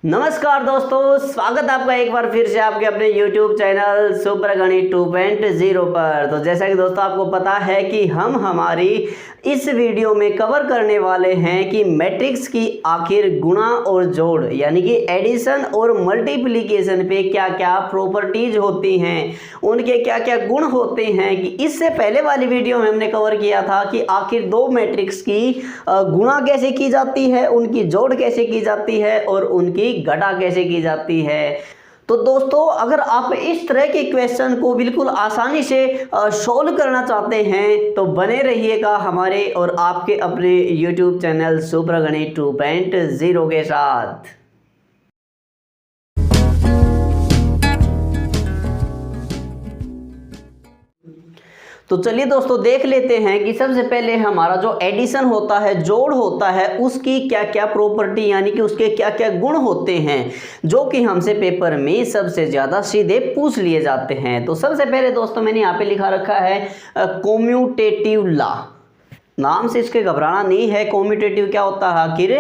नमस्कार दोस्तों, स्वागत आपका एक बार फिर से आपके अपने YouTube चैनल सुपर गणित 2.0 पर। तो जैसा कि दोस्तों आपको पता है कि हम हमारी इस वीडियो में कवर करने वाले हैं कि मैट्रिक्स की आखिर गुणा और जोड़ यानी कि एडिशन और मल्टीप्लिकेशन पे क्या क्या प्रॉपर्टीज होती हैं, उनके क्या क्या गुण होते हैं। कि इससे पहले वाली वीडियो में हमने कवर किया था कि आखिर दो मैट्रिक्स की गुणा कैसे की जाती है, उनकी जोड़ कैसे की जाती है और उनकी घटा कैसे की जाती है। तो दोस्तों अगर आप इस तरह के क्वेश्चन को बिल्कुल आसानी से सॉल्व करना चाहते हैं तो बने रहिएगा हमारे और आपके अपने YouTube चैनल सुपर गणित 2.0 के साथ। तो चलिए दोस्तों देख लेते हैं कि सबसे पहले हमारा जो एडिशन होता है, जोड़ होता है, उसकी क्या क्या प्रॉपर्टी यानी कि उसके क्या क्या गुण होते हैं जो कि हमसे पेपर में सबसे ज़्यादा सीधे पूछ लिए जाते हैं। तो सबसे पहले दोस्तों मैंने यहाँ पे लिखा रखा है कॉम्यूटेटिव लॉ। नाम से इसके घबराना नहीं है। कॉम्यूटेटिव क्या होता है आखिर?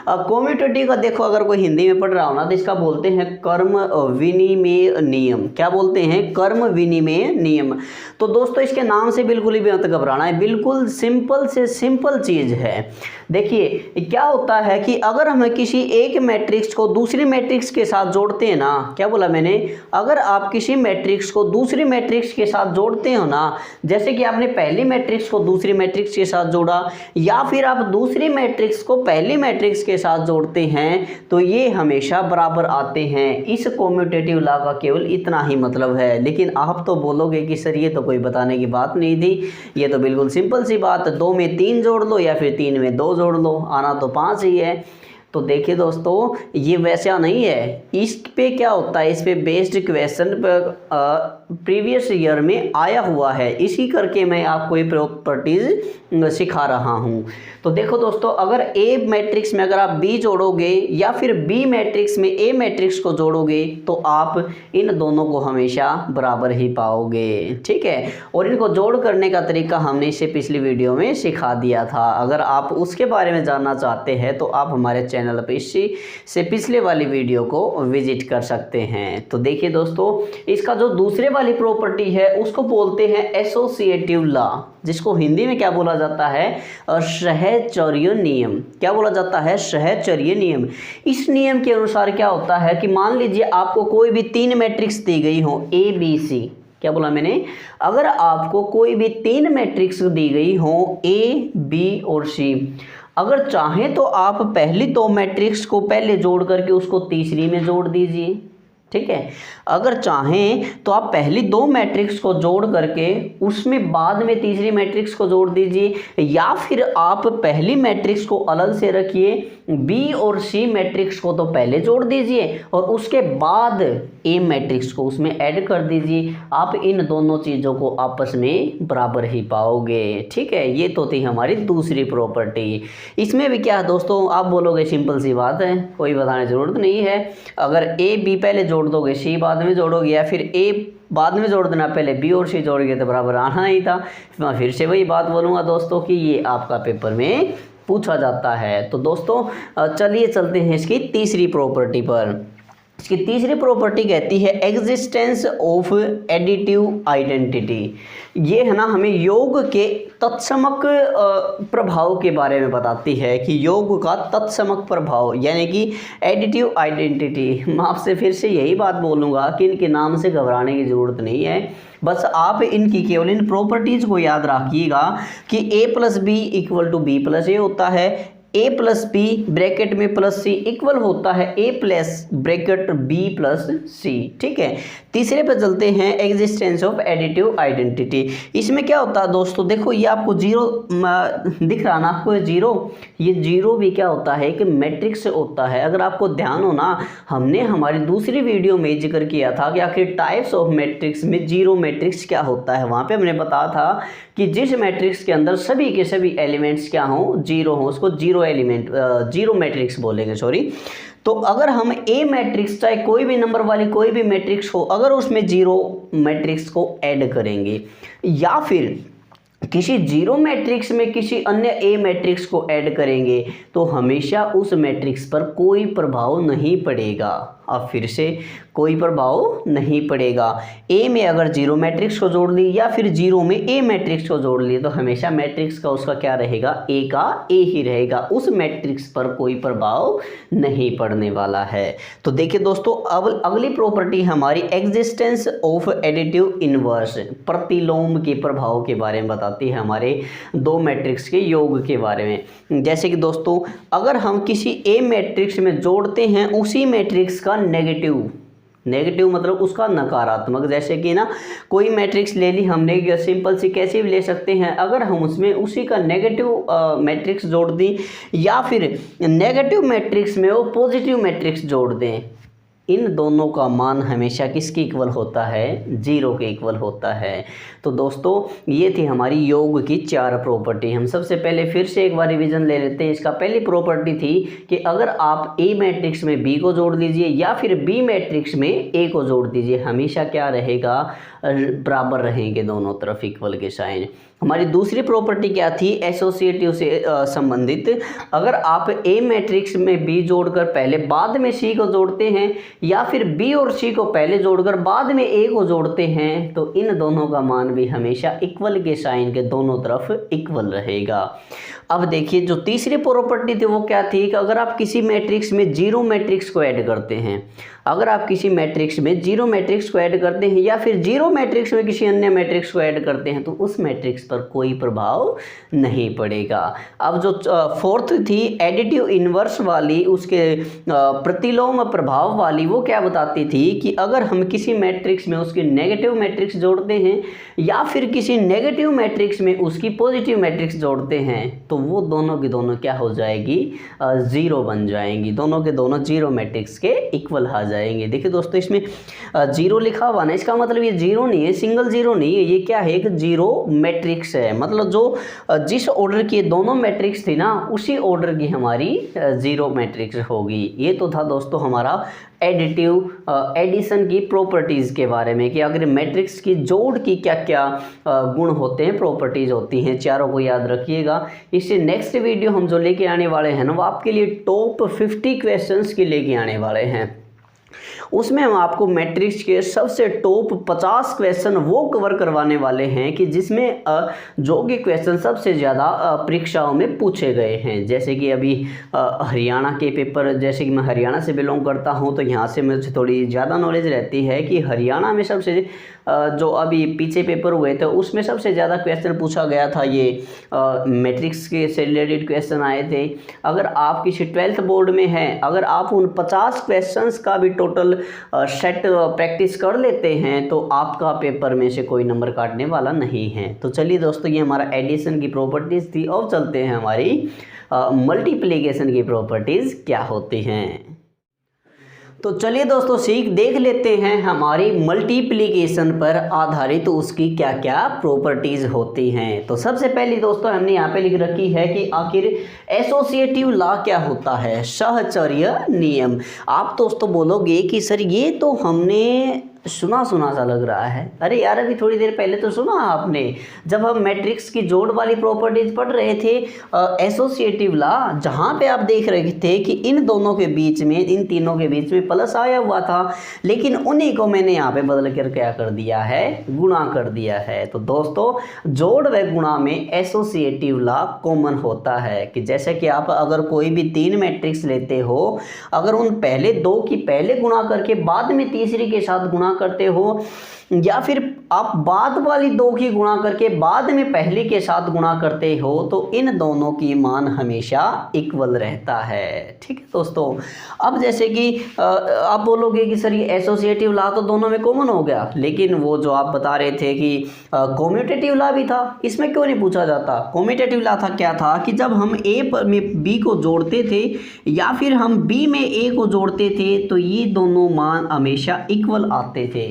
कॉम्यूटेटिव का देखो अगर कोई हिंदी में पढ़ रहा हो ना तो इसका बोलते हैं कर्म विनिमय नियम। क्या बोलते हैं? कर्म विनिमय नियम। तो दोस्तों इसके नाम से बिल्कुल भी मत घबराना है, बिल्कुल सिंपल से सिंपल चीज़ है। देखिए क्या होता है कि अगर हम किसी एक मैट्रिक्स को दूसरी मैट्रिक्स के साथ जोड़ते हैं ना, क्या बोला मैंने? अगर आप किसी मैट्रिक्स को दूसरी मैट्रिक्स के साथ जोड़ते हो ना, जैसे कि आपने पहली मैट्रिक्स को दूसरी मैट्रिक्स के साथ जोड़ा या फिर आप दूसरी मैट्रिक्स को पहली मैट्रिक्स के साथ जोड़ते हैं तो ये हमेशा बराबर आते हैं। इस कॉम्यूटेटिव लॉ का केवल इतना ही मतलब है। लेकिन आप तो बोलोगे कि सर ये तो कोई बताने की बात नहीं थी, ये तो बिल्कुल सिंपल सी बात, 2 में 3 जोड़ लो या फिर 3 में 2 जोड़ लो, आना तो 5 ही है। तो देखिए दोस्तों ये वैसा नहीं है। इस पे क्या होता है, इस पे बेस्ड क्वेश्चन प्रीवियस ईयर में आया हुआ है, इसी करके मैं आपको ये प्रॉपर्टीज सिखा रहा हूँ। तो देखो दोस्तों अगर ए मैट्रिक्स में अगर आप बी जोड़ोगे या फिर बी मैट्रिक्स में ए मैट्रिक्स को जोड़ोगे तो आप इन दोनों को हमेशा बराबर ही पाओगे, ठीक है। और इनको जोड़ करने का तरीका हमने इसे पिछली वीडियो में सिखा दिया था। अगर आप उसके बारे में जानना चाहते हैं तो आप हमारे चैनल पर इसी से पिछले वाली वीडियो को विजिट कर सकते हैं। तो देखिए दोस्तों इसका जो दूसरे वाली प्रॉपर्टी है उसको बोलते हैं एसोसिएटिव लॉ, जिसको हिंदी में क्या बोला जाता है? सहचर्य नियम। क्या बोला जाता है? सहचर्य नियम। इस नियम के अनुसार क्या होता है कि मान लीजिए आपको कोई भी 3 मैट्रिक्स दी गई हो ए बी सी। क्या बोला मैंने? अगर आपको कोई भी 3 मैट्रिक्स दी गई हो ए बी और सी, अगर चाहें तो आप पहली 2 मैट्रिक्स को पहले जोड़ करके उसको तीसरी में जोड़ दीजिए, ठीक है। अगर चाहें तो आप पहली 2 मैट्रिक्स को जोड़ करके उसमें बाद में तीसरी मैट्रिक्स को जोड़ दीजिए, या फिर आप पहली मैट्रिक्स को अलग से रखिए, बी और सी मैट्रिक्स को तो पहले जोड़ दीजिए और उसके बाद ए मैट्रिक्स को उसमें ऐड कर दीजिए। आप इन दोनों चीज़ों को आपस में बराबर ही पाओगे, ठीक है। ये तो थी हमारी दूसरी प्रॉपर्टी। इसमें भी क्या है दोस्तों, आप बोलोगे सिंपल सी बात है, कोई बताने की जरूरत नहीं है। अगर ए बी पहले जोड़ दोगे, सी बाद में जोड़ोगे, या फिर ए बाद में जोड़ देना, पहले बी और सी जोड़ गए तो बराबर आना ही था। मैं फिर से वही बात बोलूँगा दोस्तों कि ये आपका पेपर में पूछा जाता है। तो दोस्तों चलिए चलते हैं इसकी तीसरी प्रॉपर्टी पर। इसकी तीसरी प्रॉपर्टी कहती है एग्जिस्टेंस ऑफ एडिटिव आइडेंटिटी। ये है ना हमें योग के तत्समक प्रभाव के बारे में बताती है कि योग का तत्समक प्रभाव यानी कि एडिटिव आइडेंटिटी। मैं आपसे फिर से यही बात बोलूँगा कि इनके नाम से घबराने की ज़रूरत नहीं है, बस आप इनकी केवल इन प्रॉपर्टीज़ को याद रखिएगा कि a plus b equal to b plus a होता है, a प्लस बी ब्रैकेट में प्लस सी इक्वल होता है a plus bracket b plus c, ठीक है। तीसरे पे चलते हैं एग्जिस्टेंस ऑफ एडिटिव आइडेंटिटी। इसमें क्या होता है दोस्तों, देखो ये आपको जीरो दिख रहा ना आपको, जीरो, ये जीरो भी क्या होता है कि मैट्रिक्स होता है। अगर आपको ध्यान हो ना, हमने हमारी दूसरी वीडियो में जिक्र किया था कि आखिर टाइप्स ऑफ मैट्रिक्स में जीरो मैट्रिक्स क्या होता है। वहाँ पे हमने बताया था कि जिस मैट्रिक्स के अंदर सभी के सभी एलिमेंट्स क्या हों, जीरो हों, उसको जीरो मैट्रिक्स बोलेंगे, सॉरी। तो अगर हम ए मैट्रिक्स चाहे कोई भी नंबर वाली कोई भी मैट्रिक्स हो, अगर उसमें जीरो मैट्रिक्स को ऐड करेंगे या फिर किसी जीरो मैट्रिक्स में किसी अन्य ए मैट्रिक्स को ऐड करेंगे तो हमेशा उस मैट्रिक्स पर कोई प्रभाव नहीं पड़ेगा। अब फिर से कोई प्रभाव नहीं पड़ेगा। ए में अगर जीरो मैट्रिक्स को जोड़ ली या फिर जीरो में ए मैट्रिक्स को जोड़ लिए तो हमेशा मैट्रिक्स का उसका क्या रहेगा, ए का ए ही रहेगा, उस मैट्रिक्स पर कोई प्रभाव नहीं पड़ने वाला है। तो देखिए दोस्तों, अब अगली प्रॉपर्टी हमारी एग्जिस्टेंस ऑफ एडिटिव इनवर्स, प्रतिलोम के प्रभाव के बारे में बताती है, हमारे दो मैट्रिक्स के योग के बारे में। जैसे कि दोस्तों, अगर हम किसी ए मैट्रिक्स में जोड़ते हैं उसी मैट्रिक्स का नेगेटिव मतलब उसका नकारात्मक, जैसे कि ना कोई मैट्रिक्स ले ली हमने, सिंपल सी कैसे भी ले सकते हैं, अगर हम उसमें उसी का नेगेटिव मैट्रिक्स जोड़ दी या फिर नेगेटिव मैट्रिक्स में वो पॉजिटिव मैट्रिक्स जोड़ दें, इन दोनों का मान हमेशा किसके इक्वल होता है, जीरो के इक्वल होता है। तो दोस्तों ये थी हमारी योग की 4 प्रॉपर्टी। हम सबसे पहले फिर से एक बार रिवीजन ले लेते हैं। इसका पहली प्रॉपर्टी थी कि अगर आप ए मैट्रिक्स में बी को जोड़ दीजिए या फिर बी मैट्रिक्स में ए को जोड़ दीजिए, हमेशा क्या रहेगा, बराबर रहेंगे दोनों तरफ इक्वल के साइन। हमारी दूसरी प्रॉपर्टी क्या थी, एसोसिएटिव से संबंधित, अगर आप ए मैट्रिक्स में बी जोड़कर पहले बाद में सी को जोड़ते हैं या फिर बी और सी को पहले जोड़कर बाद में ए को जोड़ते हैं तो इन दोनों का मान भी हमेशा इक्वल के साइन के दोनों तरफ इक्वल रहेगा। अब देखिए जो तीसरी प्रॉपर्टी थी वो क्या थी कि अगर आप किसी मैट्रिक्स में जीरो मैट्रिक्स को ऐड करते हैं, अगर आप किसी मैट्रिक्स में जीरो मैट्रिक्स को ऐड करते हैं या फिर जीरो मैट्रिक्स में किसी अन्य मैट्रिक्स को ऐड करते हैं तो उस मैट्रिक्स पर कोई प्रभाव नहीं पड़ेगा। अब जो फोर्थ थी एडिटिव इनवर्स वाली, उसके प्रतिलोम प्रभाव वाली, वो क्या बताती थी कि अगर हम किसी मैट्रिक्स में उसकी नेगेटिव मैट्रिक्स जोड़ते हैं या फिर किसी नेगेटिव मैट्रिक्स में उसकी पॉजिटिव मैट्रिक्स जोड़ते हैं तो वो दोनों की दोनों क्या हो जाएगी, जीरो बन जाएंगी, दोनों के दोनों जीरो मैट्रिक्स के इक्वल आ जाएंगे। देखिए दोस्तों इसमें जीरो लिखा हुआ ना, इसका मतलब ये जीरो नहीं है, सिंगल जीरो नहीं है, ये क्या है, एक जीरो मैट्रिक्स है। मतलब जो जिस ऑर्डर की दोनों मैट्रिक्स थी ना उसी ऑर्डर की हमारी जीरो मैट्रिक्स होगी। ये तो था दोस्तों हमारा एडिशन की प्रॉपर्टीज़ के बारे में कि अगर मैट्रिक्स की जोड़ की क्या क्या गुण होते हैं, प्रॉपर्टीज़ होती हैं, चारों को याद रखिएगा। इससे नेक्स्ट वीडियो हम जो लेके आने वाले हैं ना वो आपके लिए टॉप 50 क्वेश्चंस के लेके आने वाले हैं। उसमें हम आपको मैट्रिक्स के सबसे टॉप 50 क्वेश्चन वो कवर करवाने वाले हैं कि जिसमें जो कि क्वेश्चन सबसे ज़्यादा परीक्षाओं में पूछे गए हैं। जैसे कि अभी हरियाणा के पेपर, जैसे कि मैं हरियाणा से बिलोंग करता हूं तो यहाँ से मुझे थोड़ी ज़्यादा नॉलेज रहती है कि हरियाणा में सबसे जो अभी पीछे पेपर हुए थे उसमें सबसे ज़्यादा क्वेश्चन पूछा गया था, ये मैट्रिक्स के से रिलेटेड क्वेश्चन आए थे। अगर आप किसी 12th बोर्ड में हैं, अगर आप उन 50 क्वेश्चंस का भी टोटल सेट प्रैक्टिस कर लेते हैं तो आपका पेपर में से कोई नंबर काटने वाला नहीं है। तो चलिए दोस्तों ये हमारा एडिशन की प्रॉपर्टीज़ थी। अब चलते हैं हमारी मल्टीप्लिकेशन की प्रॉपर्टीज़ क्या होती हैं। तो चलिए दोस्तों देख लेते हैं हमारी मल्टीप्लिकेशन पर आधारित उसकी क्या क्या प्रॉपर्टीज़ होती हैं। तो सबसे पहले दोस्तों हमने यहाँ पे लिख रखी है कि आखिर एसोसिएटिव लॉ क्या होता है, सहचर्य नियम। आप दोस्तों बोलोगे कि सर ये तो हमने सुना सा लग रहा है। अरे यार अभी थोड़ी देर पहले तो सुना आपने जब हम मैट्रिक्स की जोड़ वाली प्रॉपर्टीज पढ़ रहे थे, एसोसिएटिव लॉ, जहाँ पे आप देख रहे थे कि इन दोनों के बीच में, इन तीनों के बीच में प्लस आया हुआ था, लेकिन उन्हीं को मैंने यहाँ पे बदल कर क्या कर दिया है, गुणा कर दिया है। तो दोस्तों जोड़ व गुणा में एसोसिएटिव लॉ कॉमन होता है कि जैसे कि आप अगर कोई भी 3 मैट्रिक्स लेते हो, अगर उन पहले 2 की पहले गुणा करके बाद में तीसरी के साथ गुणा करते हो या फिर आप बाद वाली 2 की गुणा करके बाद में पहली के साथ गुणा करते हो तो इन दोनों की मान हमेशा इक्वल रहता है। ठीक है दोस्तों। अब जैसे कि आप बोलोगे कि सर ये एसोसिएटिव लॉ तो दोनों में कॉमन हो गया, लेकिन वो जो आप बता रहे थे कि कम्यूटेटिव लॉ भी था, इसमें क्यों नहीं पूछा जाता। कम्यूटेटिव लॉ था क्या था कि जब हम ए में बी को जोड़ते थे या फिर हम बी में ए को जोड़ते थे तो ये दोनों मान हमेशा इक्वल आते थे।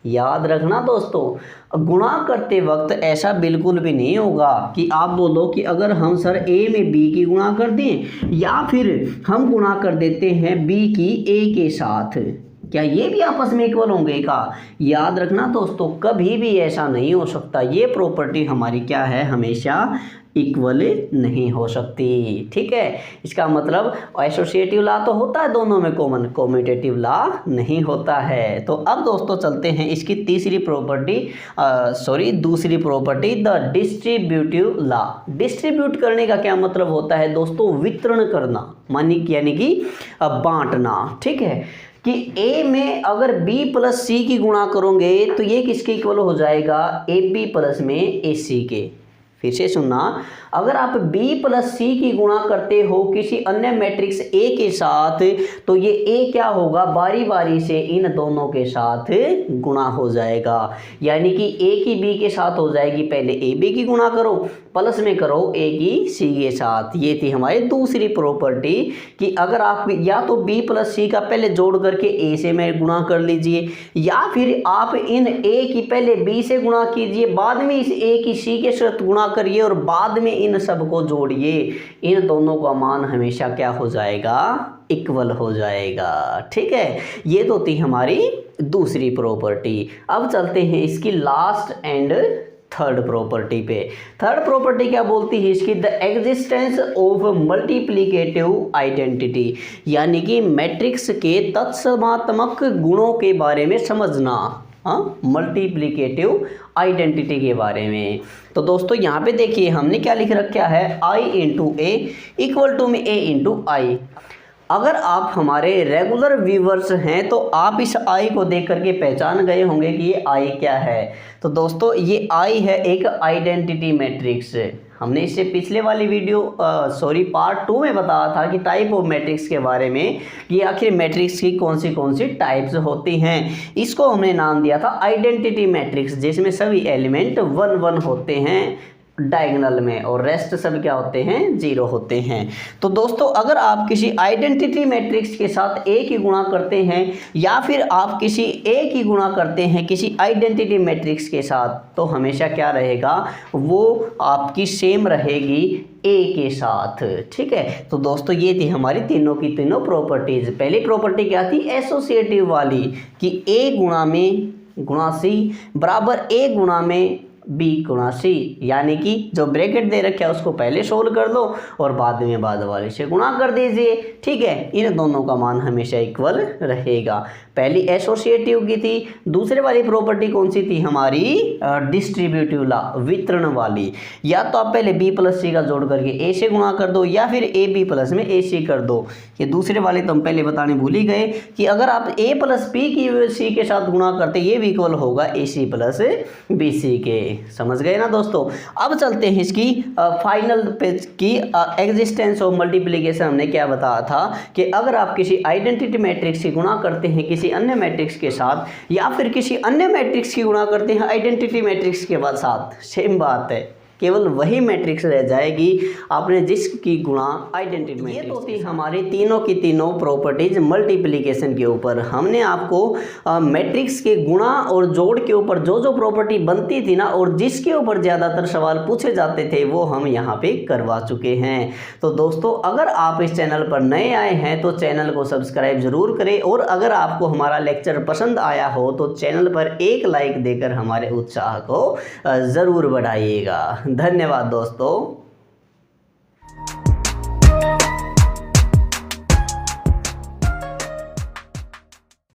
याद रखना दोस्तों, गुणा करते वक्त ऐसा बिल्कुल भी नहीं होगा कि आप बोलो कि अगर हम सर ए में बी की गुणा कर दें या फिर हम गुणा कर देते हैं बी की ए के साथ, क्या ये भी आपस में इक्वल होंगे का? याद रखना दोस्तों, कभी भी ऐसा नहीं हो सकता। ये प्रॉपर्टी हमारी क्या है, हमेशा इक्वल नहीं हो सकती। ठीक है, इसका मतलब एसोसिएटिव लॉ तो होता है दोनों में कॉमन, कॉम्यूटेटिव लॉ नहीं होता है। तो अब दोस्तों चलते हैं इसकी दूसरी property, the distributive law. Distribute करने का क्या मतलब होता है दोस्तों? वितरण करना, यानी कि बांटना। ठीक है, कि A में अगर B प्लस C की गुणा करोगे तो ये किसके इक्वल हो जाएगा? AB प्लस में AC के। फिर से सुनना, अगर आप B प्लस C की गुणा करते हो किसी अन्य मैट्रिक्स A के साथ, तो ये A क्या होगा? बारी बारी से इन दोनों के साथ गुणा हो जाएगा। यानी कि A की B के साथ हो जाएगी, पहले AB की गुणा करो, प्लस में करो A की C के साथ। ये थी हमारी दूसरी प्रॉपर्टी कि अगर आप या तो B प्लस C का पहले जोड़ करके A से में गुणा कर लीजिए, या फिर आप इन A की पहले B से गुणा कीजिए, बाद में इस A की C के साथ गुणा करिए और बाद में इन सब को जोड़िए। इन दोनों का मान हमेशा क्या हो जाएगा? इक्वल हो जाएगा। ठीक है, ये तो थी हमारी दूसरी प्रॉपर्टी। अब चलते हैं इसकी लास्ट एंड थर्ड प्रॉपर्टी पे। थर्ड प्रॉपर्टी क्या बोलती है इसकी? The existence of multiplicative identity, यानी कि मैट्रिक्स के तत्समात्मक गुणों के बारे में समझना। मल्टीप्लिकेटिव आइडेंटिटी के बारे में। तो दोस्तों यहाँ पे देखिए हमने क्या लिख रखा है, I into A equal to में A इंटू आई। अगर आप हमारे रेगुलर व्यूवर्स हैं तो आप इस I को देख करके पहचान गए होंगे कि ये I क्या है। तो दोस्तों ये I है एक आइडेंटिटी मैट्रिक्स। हमने इससे पिछले वाली पार्ट 2 में बताया था कि टाइप ऑफ मैट्रिक्स के बारे में, कि आखिर मैट्रिक्स की कौन सी टाइप्स होती हैं। इसको हमने नाम दिया था आइडेंटिटी मैट्रिक्स, जिसमें सभी एलिमेंट 1 1 होते हैं डायगोनल में और रेस्ट सब क्या होते हैं? 0 होते हैं। तो दोस्तों अगर आप किसी आइडेंटिटी मैट्रिक्स के साथ A की गुणा करते हैं, या फिर आप किसी A की गुणा करते हैं किसी आइडेंटिटी मैट्रिक्स के साथ, तो हमेशा क्या रहेगा? वो आपकी सेम रहेगी A के साथ। ठीक है, तो दोस्तों ये थी हमारी तीनों की तीनों प्रॉपर्टीज। पहली प्रॉपर्टी क्या थी? एसोसिएटिव वाली, कि A गुणा C बराबर A गुणा में B गुणा C, यानी कि जो ब्रैकेट दे रखे है उसको पहले सोल्व कर दो और बाद में बाद वाले से गुणा कर दीजिए। ठीक है, इन दोनों का मान हमेशा इक्वल रहेगा। पहली एसोसिएटिव की थी। दूसरे वाली प्रॉपर्टी कौन सी थी हमारी? डिस्ट्रीब्यूटिव लॉ, वितरण वाली। या तो आप पहले B प्लस C का जोड़ करके A से गुणा कर दो, या फिर AB प्लस में AC कर दो। ये दूसरे वाले तो हम पहले बताने भूल ही गए कि अगर आप A प्लस B की C के साथ गुणा करते, ये भी इक्वल होगा AC प्लस BC के। समझ गए ना दोस्तों? अब चलते हैं इसकी फाइनल पेज की एग्जिस्टेंस ऑफ मल्टीप्लिकेशन। हमने क्या बताया था कि अगर आप किसी आइडेंटिटी मैट्रिक्स की गुणा करते हैं किसी अन्य मैट्रिक्स के साथ, या फिर किसी अन्य मैट्रिक्स की गुणा करते हैं आइडेंटिटी मैट्रिक्स के साथ, सेम बात है, केवल वही मैट्रिक्स रह जाएगी आपने जिसकी गुणा आइडेंटिटी मैट्रिक्स। ये तो थी हमारी तीनों की तीनों प्रॉपर्टीज मल्टीप्लिकेशन के ऊपर। हमने आपको मैट्रिक्स के गुणा और जोड़ के ऊपर जो जो प्रॉपर्टी बनती थी ना, और जिसके ऊपर ज़्यादातर सवाल पूछे जाते थे, वो हम यहाँ पे करवा चुके हैं। तो दोस्तों अगर आप इस चैनल पर नए आए हैं तो चैनल को सब्सक्राइब जरूर करें, और अगर आपको हमारा लेक्चर पसंद आया हो तो चैनल पर एक लाइक देकर हमारे उत्साह को ज़रूर बढ़ाइएगा। धन्यवाद दोस्तों।